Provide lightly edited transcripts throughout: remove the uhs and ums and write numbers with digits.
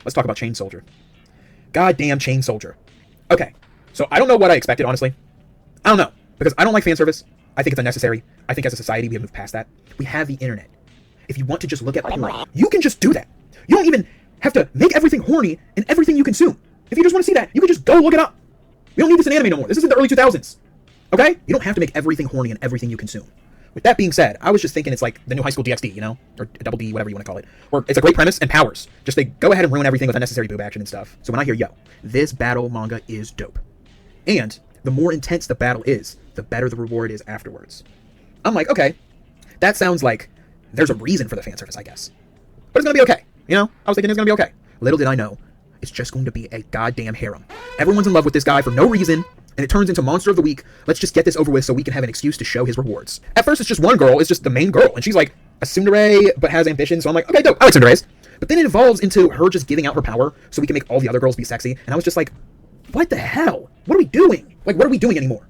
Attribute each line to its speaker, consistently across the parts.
Speaker 1: let's talk about Chain Soldier. Goddamn Chain Soldier. Okay, so I don't know what I expected, honestly. I don't know, because I don't like fan service. I think it's unnecessary. I think as a society, we have moved past that. We have the internet. If you want to just look at porn, you can just do that. You don't even have to make everything horny in everything you consume. If you just want to see that, you can just go look it up. We don't need this in anime no more. This isn't the early 2000s. Okay? You don't have to make everything horny in everything you consume. With that being said, I was just thinking it's like the new High School DxD, you know? Or Double D, whatever you want to call it. Where it's a great premise and powers. Just they go ahead and ruin everything with unnecessary boob action and stuff. So when I hear, yo, this battle manga is dope. And the more intense the battle is, the better the reward is afterwards. I'm like, okay, that sounds like there's a reason for the fan service, I guess. But it's gonna be okay, you know? I was thinking it's gonna be okay. Little did I know, it's just going to be a goddamn harem. Everyone's in love with this guy for no reason, and it turns into Monster of the Week. Let's just get this over with so we can have an excuse to show his rewards. At first, it's just one girl, it's just the main girl, and she's like a tsundere, but has ambition, so I'm like, okay, dope, I like tsunderes. But then it evolves into her just giving out her power so we can make all the other girls be sexy, and I was just like, what the hell? What are we doing? Like, what are we doing anymore?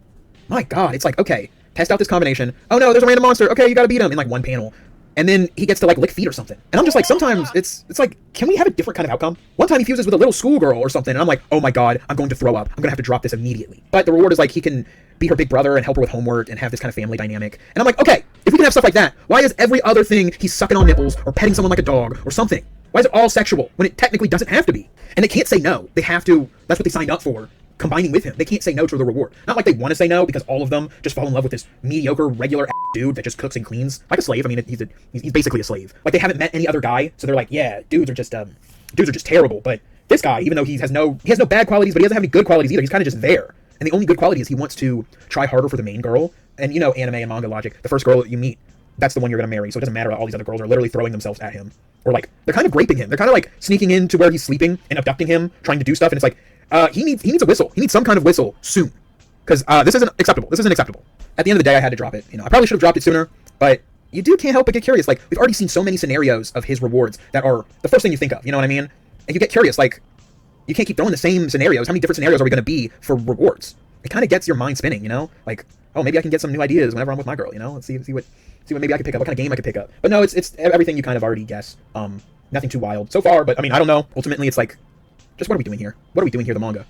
Speaker 1: My god, it's like, okay, test out this combination. Oh no, there's a random monster. Okay, you gotta beat him in like one panel. And then he gets to like lick feet or something. And I'm just like, sometimes it's like, can we have a different kind of outcome? One time he fuses with a little schoolgirl or something, and I'm like, oh my god, I'm going to throw up. I'm gonna have to drop this immediately. But the reward is like, he can be her big brother and help her with homework and have this kind of family dynamic. And I'm like, okay, if we can have stuff like that, why is every other thing he's sucking on nipples or petting someone like a dog or something? Why is it all sexual when it technically doesn't have to be? And they can't say no. They have to, that's what they signed up for. Combining with him, they can't say no to the reward. Not like they want to say no because all of them just fall in love with this mediocre, regular dude that just cooks and cleans like a slave. I mean, he's basically a slave. Like they haven't met any other guy, so they're like, yeah, dudes are just terrible. But this guy, even though he has no bad qualities, but he doesn't have any good qualities either. He's kind of just there. And the only good quality is he wants to try harder for the main girl. And you know, anime and manga logic, the first girl that you meet, that's the one you're gonna marry. So it doesn't matter that all these other girls are literally throwing themselves at him, or like they're kind of raping him. They're kind of like sneaking into where he's sleeping and abducting him, trying to do stuff. And it's like, he needs a whistle. He needs some kind of whistle soon, because this isn't acceptable. This isn't acceptable. At the end of the day, I had to drop it. You know, I probably should have dropped it sooner, but you can't help but get curious. Like, we've already seen so many scenarios of his rewards that are the first thing you think of. You know what I mean? And you get curious. Like, you can't keep throwing the same scenarios. How many different scenarios are we going to be for rewards? It kind of gets your mind spinning. You know, like, oh, maybe I can get some new ideas whenever I'm with my girl. You know, let's see what maybe I can pick up. What kind of game I could pick up? But no, it's everything you kind of already guess. Nothing too wild so far. But I mean, I don't know. Ultimately, it's like, just what are we doing here? What are we doing here? The manga. And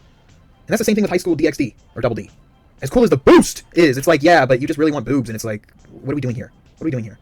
Speaker 1: that's the same thing with High School DxD, or Double D. As cool as the boost is, it's like, yeah, but you just really want boobs, and it's like, what are we doing here? What are we doing here?